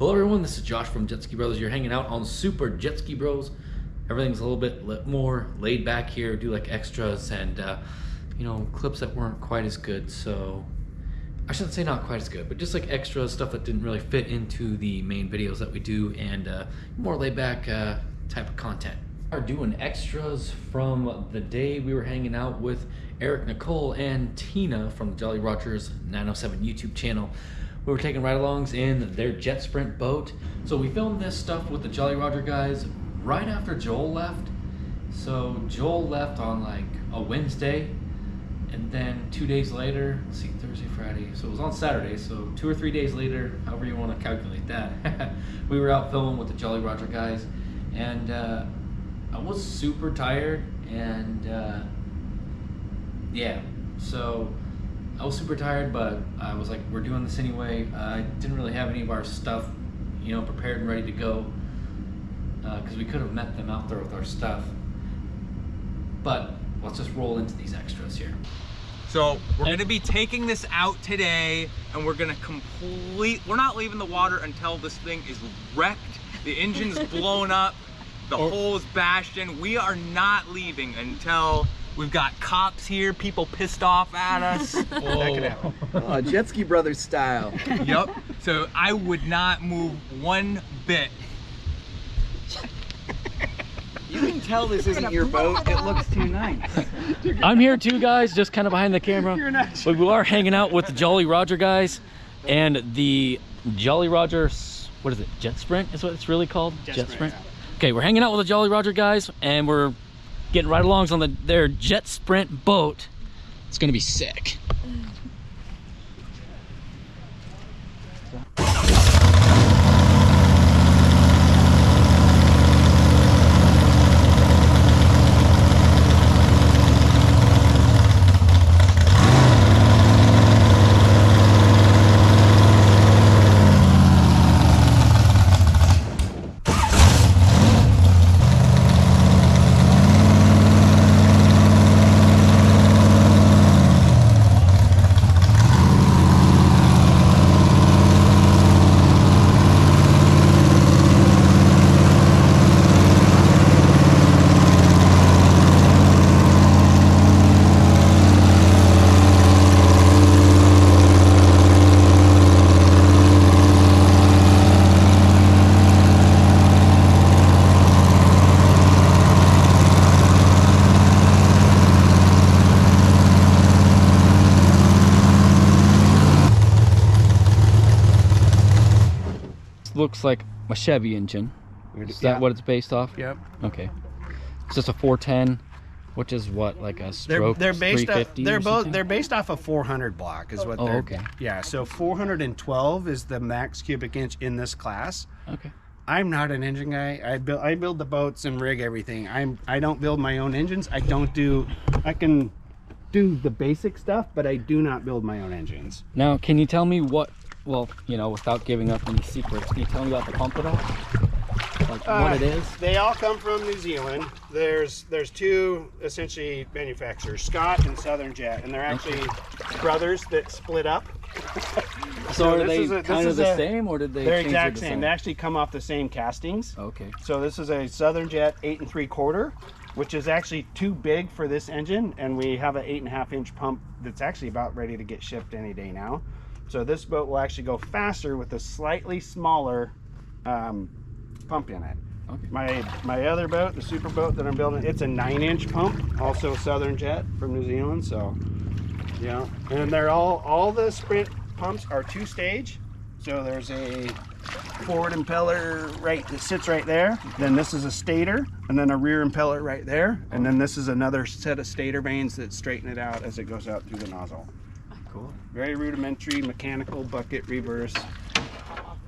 Hello everyone, this is Josh from Jet Ski Brothers. You're hanging out on Super Jet Ski Bros. Everything's a little bit more laid back here. Do like extras and you know, clips that weren't quite as good. So I shouldn't say not quite as good, but just like extra stuff that didn't really fit into the main videos that we do, and more laid back type of content. We are doing extras from the day we were hanging out with Eric, Nicole, and Tina from the Jolly Rogers 907 YouTube channel. We were taking ride-alongs in their jet sprint boat. So we filmed this stuff with the Jolly Roger guys right after Joel left. So Joel left on like a Wednesday, and then 2 days later, let's see, Thursday, Friday, so it was on Saturday, so 2 or 3 days later, however you want to calculate that, we were out filming with the Jolly Roger guys, and I was super tired, and yeah, so I was super tired, but I was like, we're doing this anyway. I didn't really have any of our stuff, you know, prepared and ready to go, because we could have met them out there with our stuff. But let's just roll into these extras here. So we're gonna be taking this out today, and we're gonna we're not leaving the water until this thing is wrecked. The engine's blown up, the hole is bashed in. We are not leaving until we've got cops here, people pissed off at us. That could happen. Oh, Jet Ski Brothers style. Yep. So I would not move one bit. You can tell this isn't your boat. It looks too nice. I'm here too, guys, just kind of behind the camera. But we are hanging out with the Jolly Roger guys and the Jolly Roger, what is it, Jet Sprint is what it's really called? Jet Sprint. Yeah. Okay, we're hanging out with the Jolly Roger guys, and we're getting ride-alongs on their jet sprint boat. It's gonna be sick. Looks like a Chevy engine. Is that what it's based off? Yep. Okay. It's just a 410, which is what, like a stroke. They're based off. 350 They're based off a 400 block, is what they're. Okay. Yeah. So 412 is the max cubic inch in this class. Okay. I'm not an engine guy. I build the boats and rig everything. I don't build my own engines. I can do the basic stuff, but I do not build my own engines. Now, can you tell me what? Well, you know, without giving up any secrets, can you tell me about the pump at all? Like what it is? They all come from New Zealand. There's two essentially manufacturers, Scott and Southern Jet, and they're actually brothers that split up. So are they kind of the same, or did they? They're exact same. They actually come off the same castings. Okay. So this is a Southern Jet 8 3/4, which is actually too big for this engine, and we have an 8.5 inch pump that's actually about ready to get shipped any day now. So this boat will actually go faster with a slightly smaller pump in it. Okay. My other boat, the super boat that I'm building, it's a 9 inch pump, also Southern Jet from New Zealand. So yeah, and they're all the sprint pumps are 2-stage. So there's a forward impeller that sits right there. Then this is a stator, and then a rear impeller right there, and then this is another set of stator vanes that straighten it out as it goes out through the nozzle. Cool. Very rudimentary mechanical bucket reverse.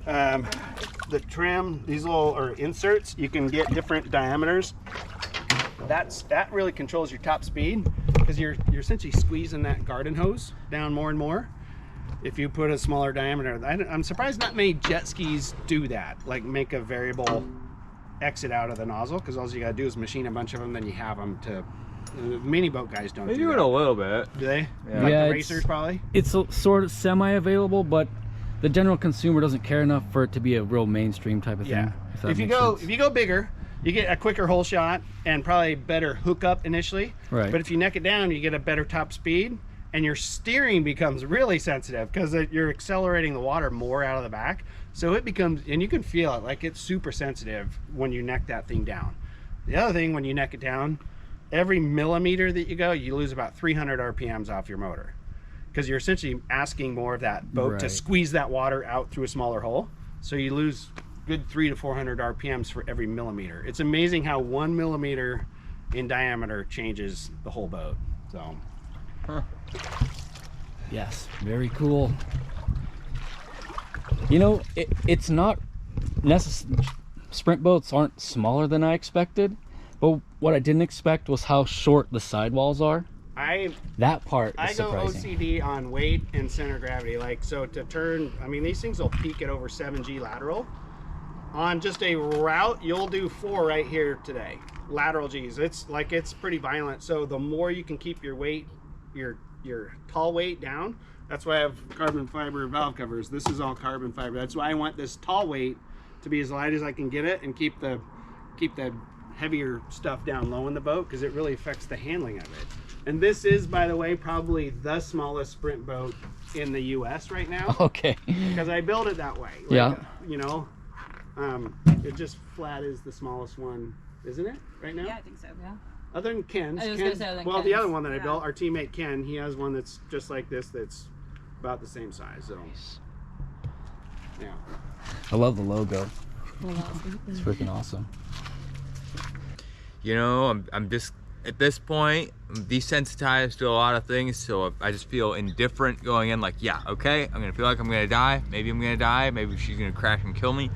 The trim, these little inserts, you can get different diameters. That really controls your top speed, because you're essentially squeezing that garden hose down more and more. If you put a smaller diameter, I'm surprised not many jet skis do that, like make a variable exit out of the nozzle, because all you gotta do is machine a bunch of them, then you have them to. Mini boat guys don't They do it that. a little bit. Do they? Yeah. Like Yeah, the racers probably? It's sort of semi-available, but the general consumer doesn't care enough for it to be a real mainstream type of Yeah. thing. If you go bigger, you get a quicker hole shot and probably better hookup initially. Right. But if you neck it down, you get a better top speed, and your steering becomes really sensitive because you're accelerating the water more out of the back. So it becomes, and you can feel it, like it's super sensitive when you neck that thing down. The other thing, when you neck it down, every millimeter that you go, you lose about 300 RPMs off your motor, because you're essentially asking more of that boat to squeeze that water out through a smaller hole. So you lose good 300 to 400 RPMs for every millimeter. It's amazing how 1 millimeter in diameter changes the whole boat. So. Huh. Yes, very cool. You know, it's not necessary. Sprint boats aren't smaller than I expected, but what I didn't expect was how short the sidewalls are. That part is surprising. I go OCD on weight and center of gravity. Like, so to turn, I mean, these things will peak at over 7G lateral. On just a route, you'll do 4 right here today. Lateral G's. It's pretty violent. So the more you can keep your weight, your tall weight down. That's why I have carbon fiber valve covers. This is all carbon fiber. That's why I want this tall weight to be as light as I can get it and keep the heavier stuff down low in the boat, because it really affects the handling of it. And this is, by the way, probably the smallest sprint boat in the US right now. Okay. Because I built it that way. Like, yeah. You know, it just flat is the smallest one, isn't it, right now? Yeah, I think so, yeah. Other than Ken's. I was gonna say other than well, Ken's. the other one that I built, our teammate Ken, he has one that's just like this, that's about the same size. So, yeah. I love the logo. It's freaking awesome. You know, I'm just, at this point, I'm desensitized to a lot of things, so I just feel indifferent going in, like, yeah, okay, I'm gonna feel like I'm gonna die, maybe I'm gonna die, maybe she's gonna crash and kill me.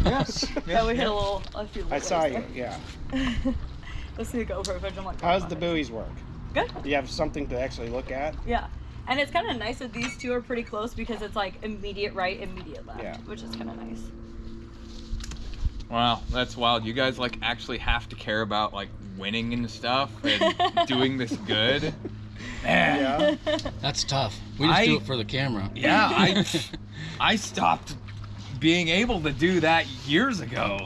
Yes. Yeah, we hit a few. I saw you, yeah. Let's see the GoPro footage. I'm like, how's the buoys work? Good. Do you have something to actually look at? Yeah. And it's kind of nice that these two are pretty close, because it's like immediate right, immediate left, yeah. Which is kind of nice. Wow, that's wild. You guys like actually have to care about like winning and stuff and doing this good. Man. Yeah. That's tough. We just do it for the camera. Yeah, I stopped being able to do that years ago.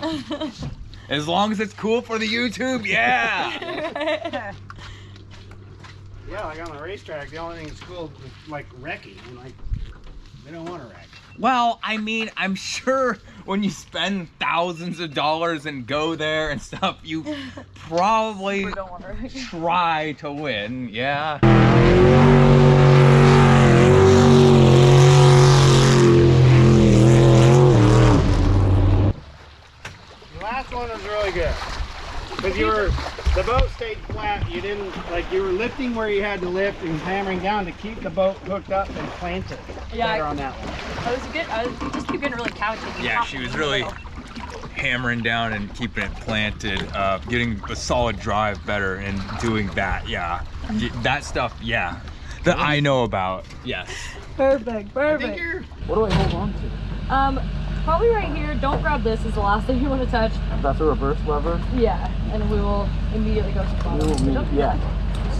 As long as it's cool for the YouTube, yeah. Yeah, like on the racetrack, the only thing that's cool is like wrecking. And like, they don't want to wreck. Well, I mean, I'm sure when you spend thousands of dollars and go there and stuff, you probably try to win, yeah. The last one was really good. Because the boat stayed flat. You didn't, like, you were lifting where you had to lift and hammering down to keep the boat hooked up and planted. Yeah, on that one. I was just keep getting really couchy. Yeah, she was really hammering down and keeping it planted, getting a solid drive better and doing that, yeah. That stuff, yeah. That I know about, yes. Perfect, perfect. What do I hold on to? Probably right here. Don't grab this, is the last thing you want to touch. That's a reverse lever? Yeah, and we will immediately go to the bottom. Yeah.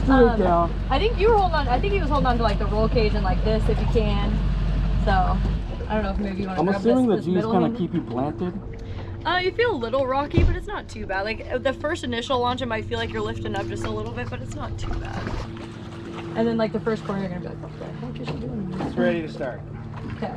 Straight down. I think you were holding on, I think he was holding on to like the roll cage and like this if you can. So. I don't know if maybe you want to I'm grab assuming the this G's middle kind of handle. keep you planted. You feel a little rocky, but it's not too bad. Like the first initial launch, it might feel like you're lifting up just a little bit, but it's not too bad. And then like the first corner, you're gonna be like, what the heck is she doing? It's ready to start. Okay.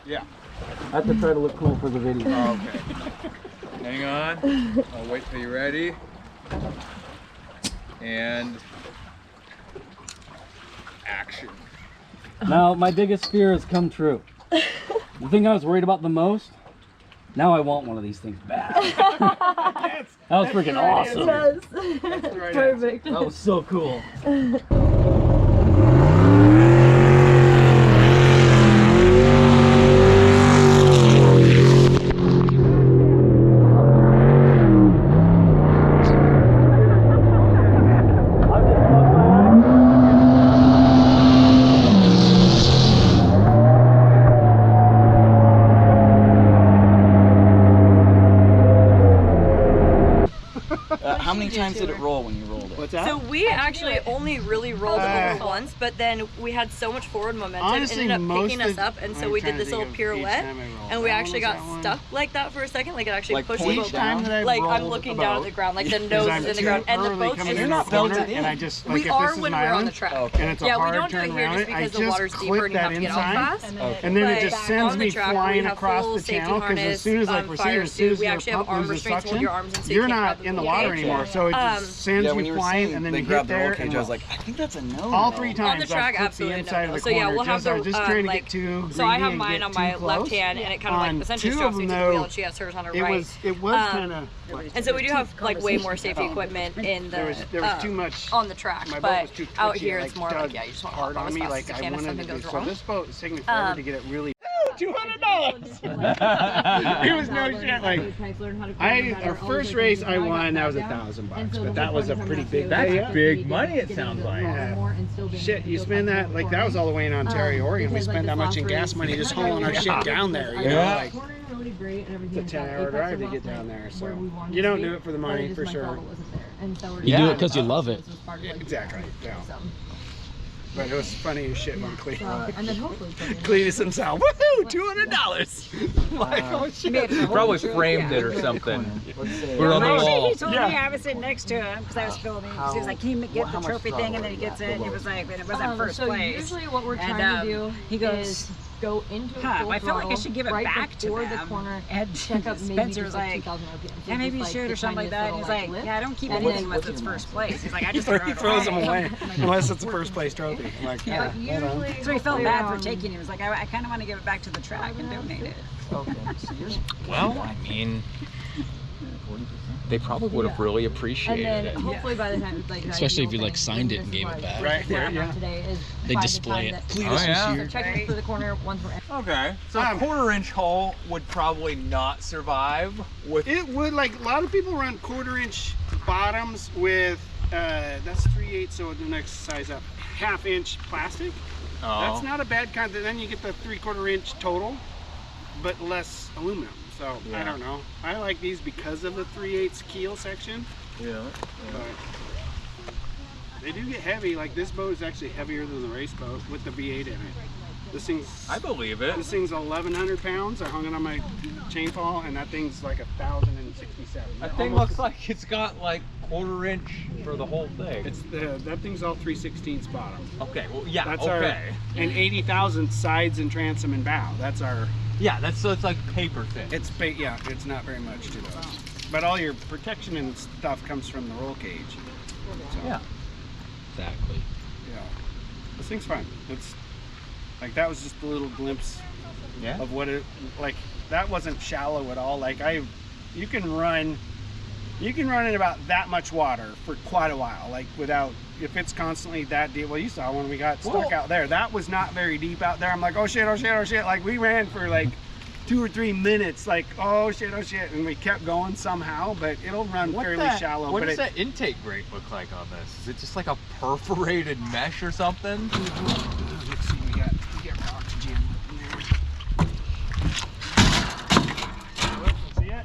Yeah. I have to try to look cool for the video. Okay. Hang on. I'll wait till you're ready. And action. Now, my biggest fear has come true. The thing I was worried about the most, now I want one of these things bad. That was freaking awesome. Yes. Perfect. That was so cool. How many times did it roll when you rolled it? What's that? So we actually only really rolled over once, but then we had so much forward momentum, Honestly, it ended up most picking us of- up, and so I'm we trying did to this think little of each pirouette, time I rolled. and we That one actually was got that one? stuck like that for a second, like it actually Like pushed the point boat down? down. I've Like I'm rolled looking a down at boat, the ground, like the is nose I'm is in the too ground, and the early boat's coming just in not the corner, belted in. and I just like We if this are is when my we're on island, the track. Okay. and it's a Yeah, we hard don't do turn it here around just it, I because the just water's deeper clip and you that have to get out inside, fast. and then it But just sends on the me track, we flying have across full the safety channel because as harness, soon as like we're seeing, fire as soon suit. as We your actually have pump arm loses restraints to hold suction, your arms in so you you're can't not grab the in the roll water cage. anymore, so it just sends Yeah, when you you were flying, saying and then they you hit grabbed the roll there, cage, and I was like, I think that's a no. all three On the times track, I've clipped the absolutely inside of no. the So yeah, corner. we'll have I was the just trying to like. get too So I greedy have and mine get on too my close. left hand, and it kind of like On essentially two straps of me them, to the wheel, though, and she has hers on her It right. was kind of. And so we do have like way more safety equipment in the There was too much on the track, My boat but was too out twitchy, here it, it's more like dug yeah, you just want to hard hop on on as me, fast like as I you can if wanted something to goes do. So wrong. this boat is taking me forever to get it really. $200. It was no shit. Like our first race I won, that was $1,000, but that was a pretty big day. That's big money, it sounds like. Yeah. Shit, you spend that like that was all the way in Ontario, Oregon. We spent that much in gas money just hauling our shit down there. You know, Yeah. like it's a 10-hour drive to get down there. So you don't do it for the money for sure. You do it because you love it. Exactly. Yeah. But it was funny as shit when Clean. And then hopefully Cletus himself. Woohoo! $200. Like, oh shit. You probably framed it or something. We're on the Actually, wall. he told me I was sitting next to him because I was filming. He was like, "Can you get the trophy thing?" And then he gets it, and he was like, "But it wasn't first so place." usually what we're And, trying to do he goes, is go into a "Huh, full I feel like I throttle should give it right back to before them." the corner, And check up maybe Spencer just was like like, 2,000 RPM. So "Yeah, maybe you just, should," like, or something like the that. And tiniest he's little, like, lift. "Yeah, I don't keep And it then- unless it's first place." He's like, "I just He throw it throws them away." away unless it's the first place trophy. I'm like, yeah. But hold on. usually So he felt hopefully bad for around- taking it. He was like, "I kind of want to give it back to the track and donate it." Well, I mean, they probably would have really And appreciated then it. hopefully by the time, like, Especially if you, ideal like, thing, signed it this and is gave it what back. Right there, we're yeah. at today is They by the display time it. that- Oh, yeah. So checking through the corner once we're Okay, so a quarter-inch hole would probably not survive with. It would, like, a lot of people run 1/4-inch bottoms with that's 3/8, so the next size up, 1/2-inch plastic. That's not a bad kind. Then you get the 3/4-inch total, but less aluminum. So I don't know. I like these because of the 3/8 keel section. Yeah. But they do get heavy. Like this boat is actually heavier than the race boat with the V8 in it. This thing's, I believe it. this thing's 1,100 pounds. I hung it on my chain pawl, and that thing's like 1,067. That thing looks like it's got like 1/4 inch for the whole thing. It's that thing's all 3/16 bottom. Okay, well, yeah, That's okay. our, and 80,000 sides and transom and bow. That's our. Yeah, so it's like paper thin. It's yeah, it's not very much to those. But all your protection and stuff comes from the roll cage. So, Yeah. Exactly. yeah. This thing's fun. It's like that was just a little glimpse of what it like. That wasn't shallow at all. Like you can run in about that much water for quite a while. Like without, if it's constantly that deep. Well, you saw when we got stuck out there. That was not very deep out there. I'm like, oh shit, oh shit, oh shit. Like we ran for like 2 or 3 minutes. Like oh shit, and we kept going somehow. But it'll run fairly shallow. What but does that intake grate look like on this? Is it just like a perforated mesh or something? Let's see, we got oxygen in there. See it?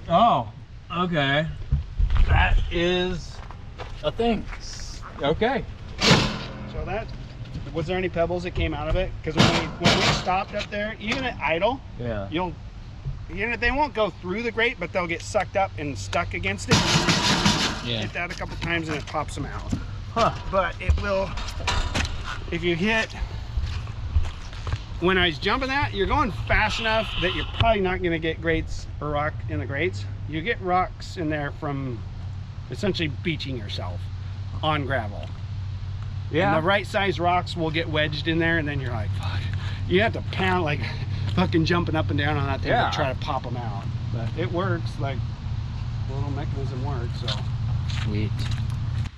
Oh, okay. That is A thing. okay. So that, was there any pebbles that came out of it? Because when we stopped up there, even at idle, Yeah. they won't go through the grate, but they'll get sucked up and stuck against it. Yeah. Hit that a couple times and it pops them out. Huh. But it will, if you hit, when I was jumping that, you're going fast enough that you're probably not going to get grates or rock in the grates. You get rocks in there from essentially beaching yourself on gravel. Yeah. And the right size rocks will get wedged in there, and then you're like, fuck. You have to pound like fucking jumping up and down on that thing to try to pop them out. But it works, like the little mechanism works, so. Sweet.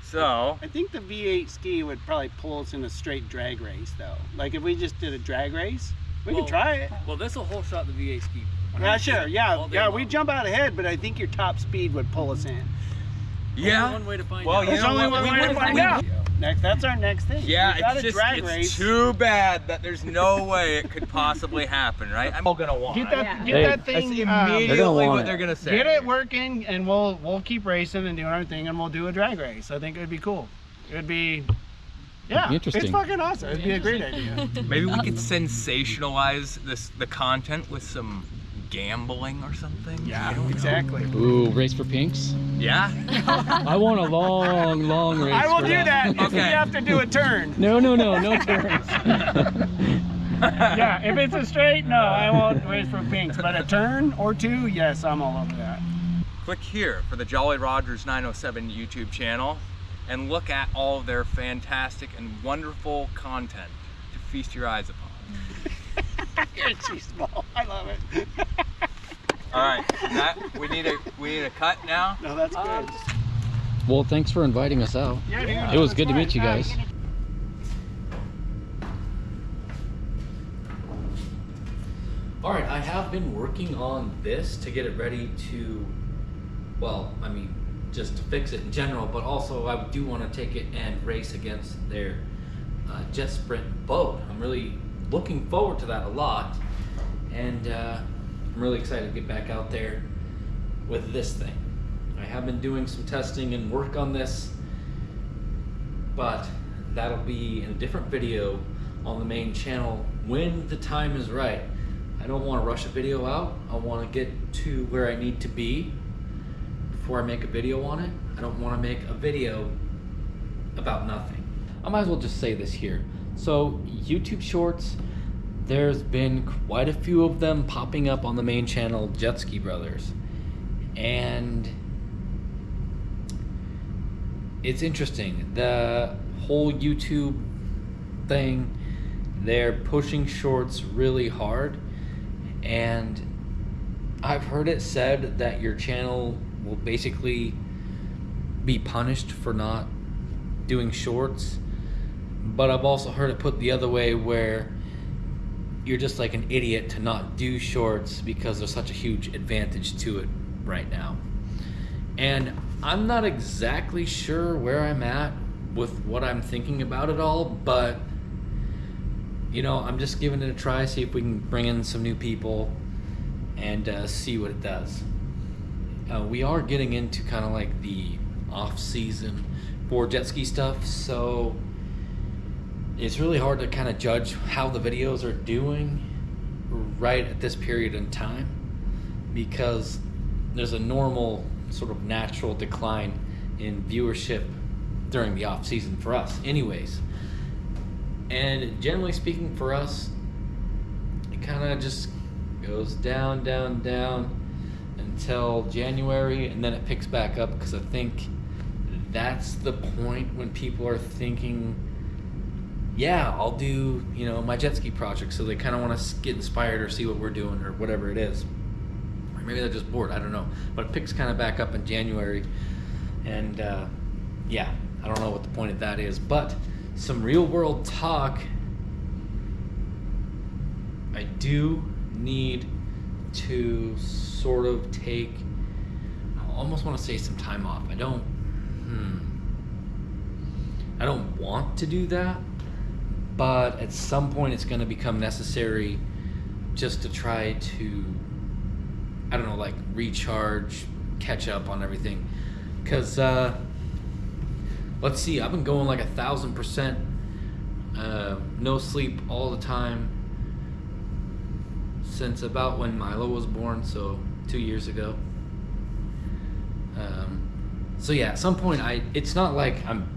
So, I think the V8 ski would probably pull us in a straight drag race though. Like if we just did a drag race, we could try it. Well, this will whole shot the V8 ski. Yeah, sure, yeah, all day yeah, long. we jump out ahead, but I think your top speed would pull us in. yeah. Only one way to find Well, out. you There's know only what? one way to find out. That's our next thing. Yeah, we got it's a just drag race. it's too bad that there's no way it could possibly happen, right? I'm all gonna want Get it. that, Hey. that That's thing. immediately want what it. they're gonna say. Get it working, and we'll keep racing and doing our thing, and we'll do a drag race. I think it would be cool. It would be, yeah, Interesting. it's fucking awesome. It'd be a great idea. Maybe we could sensationalize the content with some gambling or something. Yeah, I don't know. exactly. Ooh, race for pinks? Yeah. I want a long race. I will for do that if we Okay. have to do a turn. No turns. Yeah, if it's a straight, no, I won't race for pinks. But a turn or two, yes, I'm all over that. Click here for the Jolly Rogers 907 YouTube channel and look at all of their fantastic and wonderful content to feast your eyes upon. You're too small. I love it. All right, we need a cut now. No, that's good. Well, thanks for inviting us out. Yeah, dude. It was that's good to fine. meet you guys. All right, I have been working on this to get it ready to, well, I mean, just to fix it in general, but also I do want to take it and race against their jet sprint boat. I'm really looking forward to that a lot, and I'm really excited to get back out there with this thing. I have been doing some testing and work on this, but that'll be in a different video on the main channel when the time is right. I don't want to rush a video out. I want to get to where I need to be before I make a video on it. I don't want to make a video about nothing. I might as well just say this here. So YouTube Shorts, there's been quite a few of them popping up on the main channel, Jet Ski Brothers. And it's interesting. The whole YouTube thing, they're pushing shorts really hard. And I've heard it said that your channel will basically be punished for not doing shorts, but I've also heard it put the other way where you're just like an idiot to not do shorts because there's such a huge advantage to it right now. And I'm not exactly sure where I'm at with what I'm thinking about it all, but you know, I'm just giving it a try, see if we can bring in some new people and see what it does. We are getting into kind of like the off season for jet ski stuff, so it's really hard to kind of judge how the videos are doing right at this period in time, because there's a normal sort of natural decline in viewership during the off season for us anyways. And generally speaking for us, it kind of just goes down, down, down until January, and then it picks back up, because I think that's the point when people are thinking, yeah, I'll do, you know, my jet ski project. So they kind of want to get inspired or see what we're doing or whatever it is. Or maybe they're just bored, I don't know. But it picks kind of back up in January. And yeah, I don't know what the point of that is. But some real world talk, I do need to sort of take, I almost want to say some time off. I don't want to do that, but at some point it's going to become necessary just to try to, I don't know, like recharge, catch up on everything. Because let's see, I've been going like 1,000%, no sleep all the time since about when Milo was born, so 2 years ago. So yeah, at some point it's not like I'm,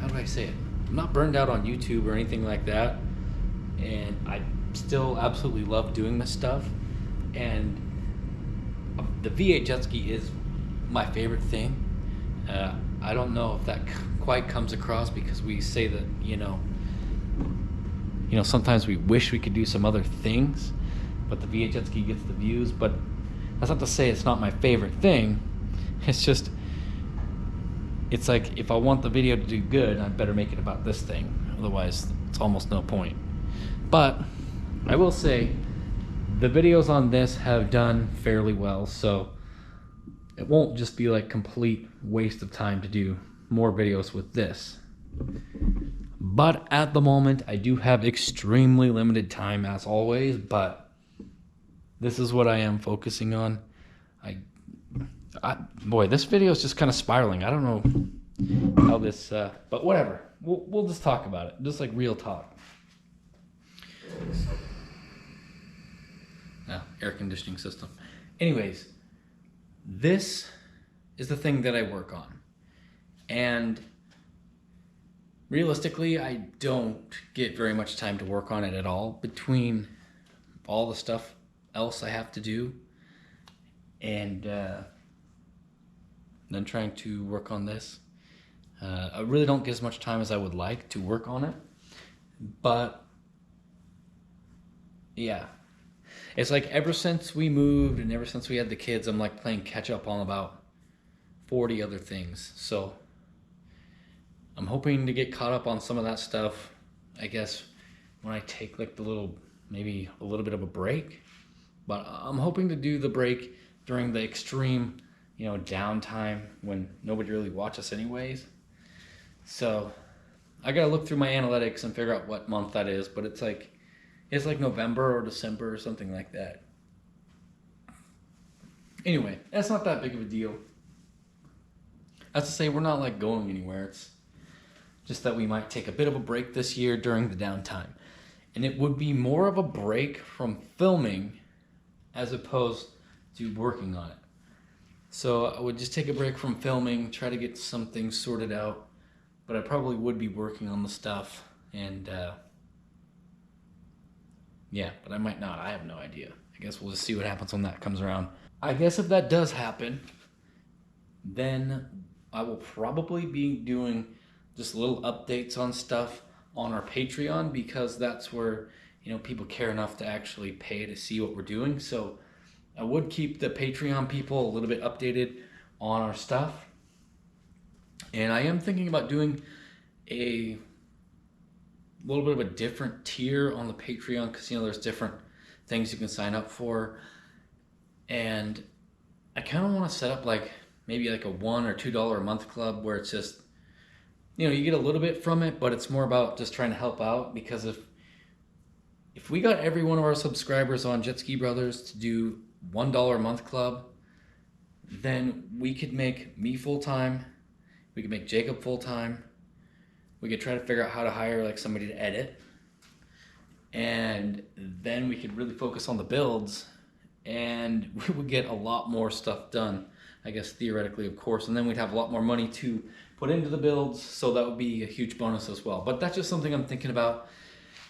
how do I say it? I'm not burned out on YouTube or anything like that. And I still absolutely love doing this stuff. And the V8 jet ski is my favorite thing. I don't know if that quite comes across, because we say that, you know, sometimes we wish we could do some other things, but the V8 jet ski gets the views. But that's not to say it's not my favorite thing. It's just, it's like, if I want the video to do good, I better make it about this thing. Otherwise, it's almost no point. But I will say, the videos on this have done fairly well, so it won't just be like complete waste of time to do more videos with this. But at the moment, I do have extremely limited time, as always, but this is what I am focusing on. Boy, this video is just kind of spiraling. I don't know how this, but whatever. We'll just talk about it, just like real talk. Air conditioning system. Anyways, this is the thing that I work on. And realistically, I don't get very much time to work on it at all, between all the stuff else I have to do and then trying to work on this. I really don't get as much time as I would like to work on it. But yeah, it's like ever since we moved and ever since we had the kids, I'm like playing catch up on about 40 other things. So I'm hoping to get caught up on some of that stuff, I guess, when I take like maybe a little bit of a break. But I'm hoping to do the break during the extreme, downtime when nobody really watches us anyways. So I gotta look through my analytics and figure out what month that is, but it's like November or December or something like that. Anyway, that's not that big of a deal. As to say, we're not like going anywhere. It's just that we might take a bit of a break this year during the downtime. And it would be more of a break from filming as opposed to working on it. So I would just take a break from filming, try to get some things sorted out, but I probably would be working on the stuff, and yeah, but I might not. I have no idea. I guess we'll just see what happens when that comes around. I guess if that does happen, then I will probably be doing just little updates on stuff on our Patreon, because that's where, people care enough to actually pay to see what we're doing. So I would keep the Patreon people a little bit updated on our stuff. And I am thinking about doing a little bit of a different tier on the Patreon, because there's different things you can sign up for. And I kind of want to set up maybe like a $1 or $2 a month club, where it's just, you get a little bit from it, but it's more about just trying to help out. Because if we got every one of our subscribers on Jet Ski Brothers to do $1 a month club, then we could make me full-time, we could make Jacob full-time, We could try to figure out how to hire like somebody to edit, and then we could really focus on the builds, and we would get a lot more stuff done, I guess theoretically, of course, and then we'd have a lot more money to put into the builds, so that would be a huge bonus as well. But that's just something I'm thinking about.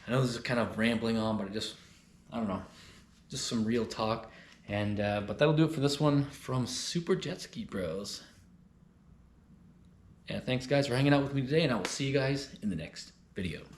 I know this is kind of rambling on, but I don't know, just some real talk. And but that'll do it for this one from Super Jet Ski Bros. And thanks guys for hanging out with me today, and I will see you guys in the next video.